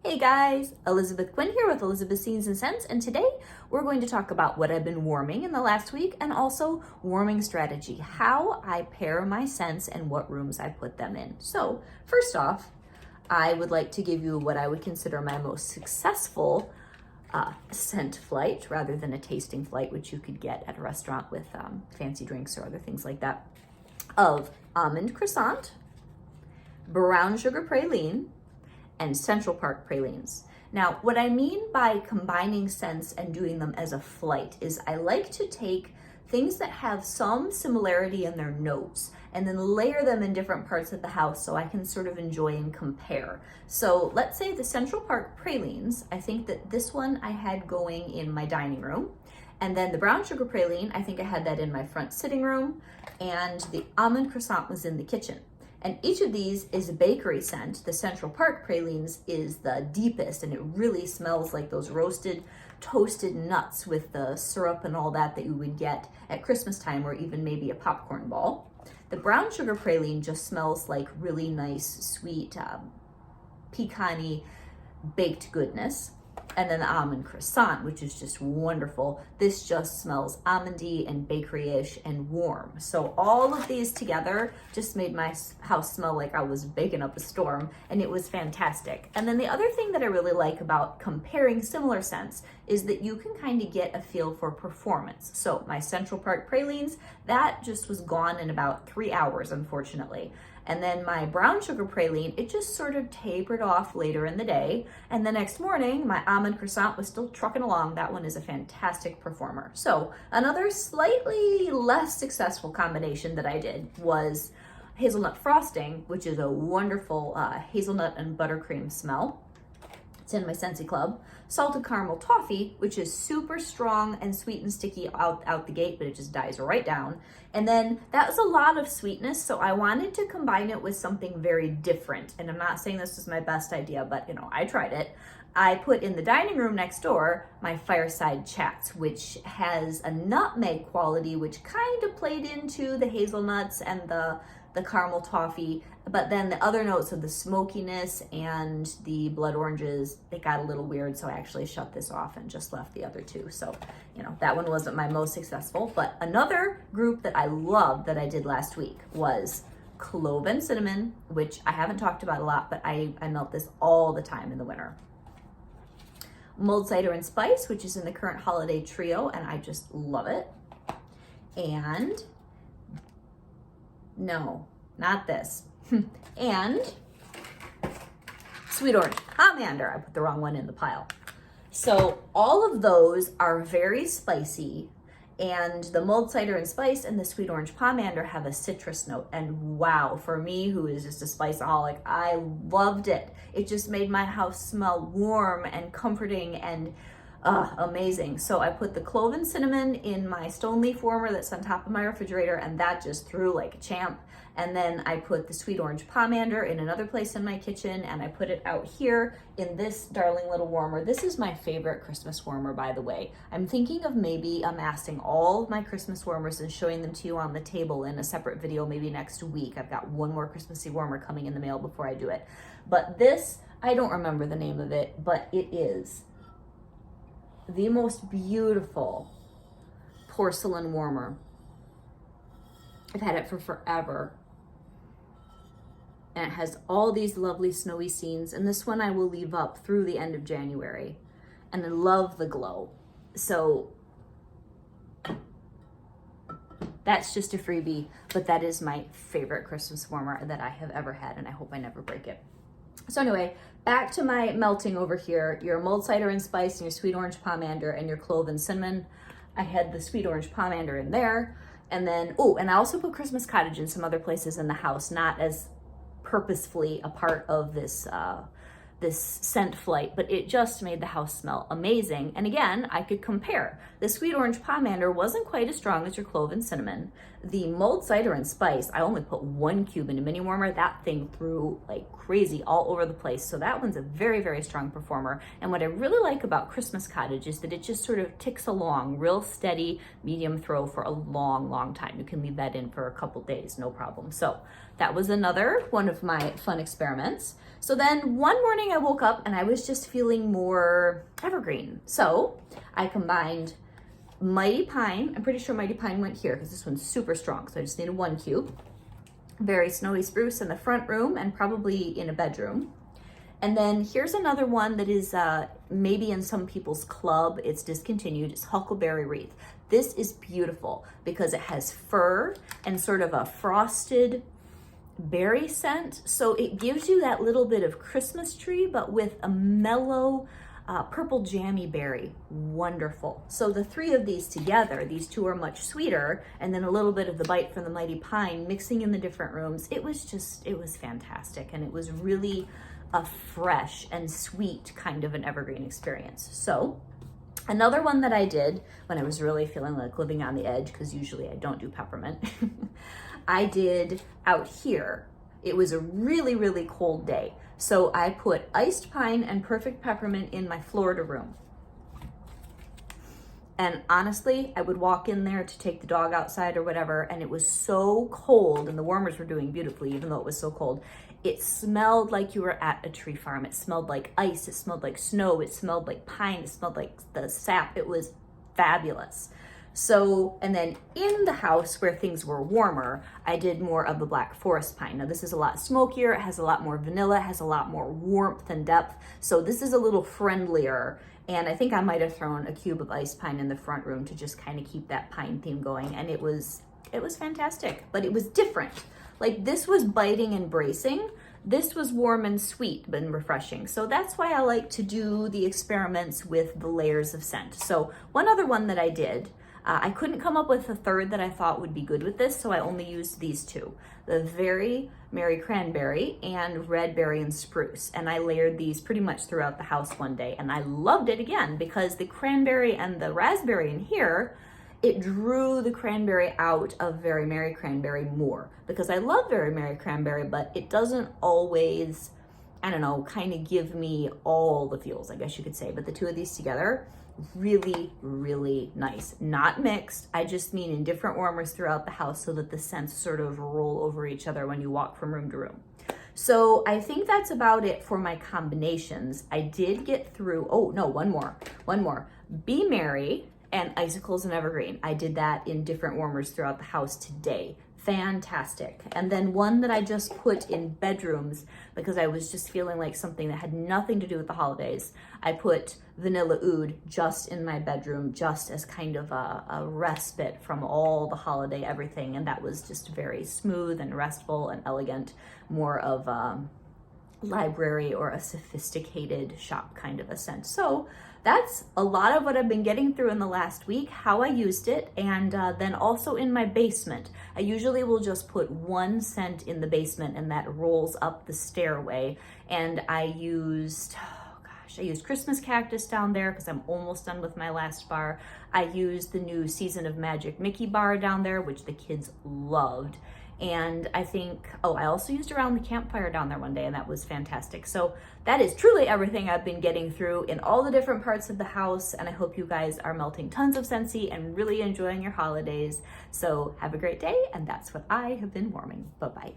Hey guys, Elizabeth Quinn here with Elizabeth Scenes and Scents, and today we're going to talk about what I've been warming in the last week and also warming strategy, how I pair my scents and what rooms I put them in. So first off, I would like to give you what I would consider my most successful scent flight rather than a tasting flight, which you could get at a restaurant with fancy drinks or other things like that, of almond croissant, brown sugar praline, and Central Park pralines. Now, what I mean by combining scents and doing them as a flight is I like to take things that have some similarity in their notes and then layer them in different parts of the house so I can sort of enjoy and compare. So let's say the Central Park pralines, I think that this one I had going in my dining room. And then the brown sugar praline, I think I had that in my front sitting room. And the almond croissant was in the kitchen. And each of these is a bakery scent. The Central Park pralines is the deepest, and it really smells like those roasted, toasted nuts with the syrup and all that you would get at Christmas time, or even maybe a popcorn ball. The brown sugar praline just smells like really nice, sweet, pecan-y baked goodness. And then the almond croissant, which is just wonderful. This just smells almondy and bakery-ish and warm. So all of these together just made my house smell like I was baking up a storm, and it was fantastic. And then the other thing that I really like about comparing similar scents is that you can kind of get a feel for performance. So my Central Park pralines, that just was gone in about 3 hours, unfortunately. And then my brown sugar praline, it just sort of tapered off later in the day. And the next morning, my almond croissant was still trucking along. That one is a fantastic performer. So another slightly less successful combination that I did was hazelnut frosting, which is a wonderful hazelnut and buttercream smell. It's in my Scentsy Club. Salted caramel toffee, which is super strong and sweet and sticky out the gate, but it just dies right down. And then that was a lot of sweetness, so I wanted to combine it with something very different. And I'm not saying this is my best idea, but I tried it. I put in the dining room next door my Fireside Chats, which has a nutmeg quality, which kind of played into the hazelnuts and the caramel toffee, but then the other notes of the smokiness and the blood oranges, it got a little weird, so I actually shut this off and just left the other two. So, that one wasn't my most successful, but another group that I loved that I did last week was Cloven Cinnamon, which I haven't talked about a lot, but I melt this all the time in the winter. Mulled Cider and Spice, which is in the current holiday trio, and I just love it. And no, not this. And Sweet Orange Pomander. I put the wrong one in the pile. So all of those are very spicy, and the Mulled Cider and Spice and the Sweet Orange Pomander have a citrus note. And wow, for me, who is just a spiceaholic, I loved it. It just made my house smell warm and comforting and amazing. So I put the Cloven Cinnamon in my stone leaf warmer that's on top of my refrigerator, and that just threw like a champ. And then I put the Sweet Orange Pomander in another place in my kitchen, and I put it out here in this darling little warmer. This is my favorite Christmas warmer, by the way. I'm thinking of maybe amassing all of my Christmas warmers and showing them to you on the table in a separate video maybe next week. I've got one more Christmassy warmer coming in the mail before I do it. But this, I don't remember the name of it, but it is the most beautiful porcelain warmer. I've had it for forever. And it has all these lovely snowy scenes. And this one I will leave up through the end of January. And I love the glow. So that's just a freebie, but that is my favorite Christmas warmer that I have ever had, and I hope I never break it. So anyway, back to my melting over here. Your Mulled Cider and Spice and your Sweet Orange Pomander and your Cloven Cinnamon. I had the Sweet Orange Pomander in there. And then, and I also put Christmas Cottage in some other places in the house, not as purposefully a part of this scent flight, but it just made the house smell amazing. And again, I could compare. The Sweet Orange Pomander wasn't quite as strong as your Cloven Cinnamon. The Mulled Cider and Spice, I only put 1 cube in a mini warmer. That thing threw like crazy all over the place. So that one's a very, very strong performer. And what I really like about Christmas Cottage is that it just sort of ticks along, real steady, medium throw for a long, long time. You can leave that in for a couple days, no problem. So that was another one of my fun experiments. So then one morning I woke up and I was just feeling more evergreen. So I combined Mighty Pine. I'm pretty sure Mighty Pine went here because this one's super strong. So I just needed 1 cube. Very Snowy Spruce in the front room and probably in a bedroom. And then here's another one that is maybe in some people's club. It's discontinued. It's Huckleberry Wreath. This is beautiful because it has fir and sort of a frosted berry scent. So it gives you that little bit of Christmas tree, but with a mellow purple jammy berry. Wonderful. So the 3 of these together, these 2 are much sweeter, and then a little bit of the bite from the Mighty Pine mixing in the different rooms. It was fantastic. And it was really a fresh and sweet kind of an evergreen experience. So another one that I did when I was really feeling like living on the edge, because usually I don't do peppermint, I did out here. It was a really, really cold day. So I put iced pine and perfect peppermint in my Florida room. And honestly, I would walk in there to take the dog outside or whatever, and it was so cold, and the warmers were doing beautifully, even though it was so cold. It smelled like you were at a tree farm. It smelled like ice. It smelled like snow. It smelled like pine. It smelled like the sap. It was fabulous. So, and then in the house where things were warmer, I did more of the Black Forest pine. Now this is a lot smokier. It has a lot more vanilla. It has a lot more warmth and depth. So this is a little friendlier. And I think I might have thrown a cube of ice pine in the front room to just kind of keep that pine theme going. And it was fantastic, but it was different. Like this was biting and bracing. This was warm and sweet and refreshing. So that's why I like to do the experiments with the layers of scent. So one other one that I did, I couldn't come up with a third that I thought would be good with this, so I only used these 2. The Very Merry Cranberry and Red Berry and Spruce. And I layered these pretty much throughout the house one day. And I loved it again because the cranberry and the raspberry in here, it drew the cranberry out of Very Merry Cranberry more. Because I love Very Merry Cranberry, but it doesn't always, I don't know, kind of give me all the feels, I guess you could say. But the 2 of these together, really, really nice. Not mixed, I just mean in different warmers throughout the house so that the scents sort of roll over each other when you walk from room to room. So I think that's about it for my combinations. I did get through, oh no, one more. Be Merry and Icicles and Evergreen. I did that in different warmers throughout the house today. Fantastic. And then one that I just put in bedrooms because I was just feeling like something that had nothing to do with the holidays. I put Vanilla Oud just in my bedroom, just as kind of a respite from all the holiday everything. And that was just very smooth and restful and elegant, more of a library or a sophisticated shop kind of a scent. So that's a lot of what I've been getting through in the last week, how I used it, and then also in my basement. I usually will just put 1 scent in the basement and that rolls up the stairway. And I used Christmas Cactus down there because I'm almost done with my last bar. I used the new Season of Magic Mickey bar down there, which the kids loved. And I think, I also used Around the Campfire down there one day, and that was fantastic. So that is truly everything I've been getting through in all the different parts of the house. And I hope you guys are melting tons of Scentsy and really enjoying your holidays. So have a great day. And that's what I have been warming. Bye-bye.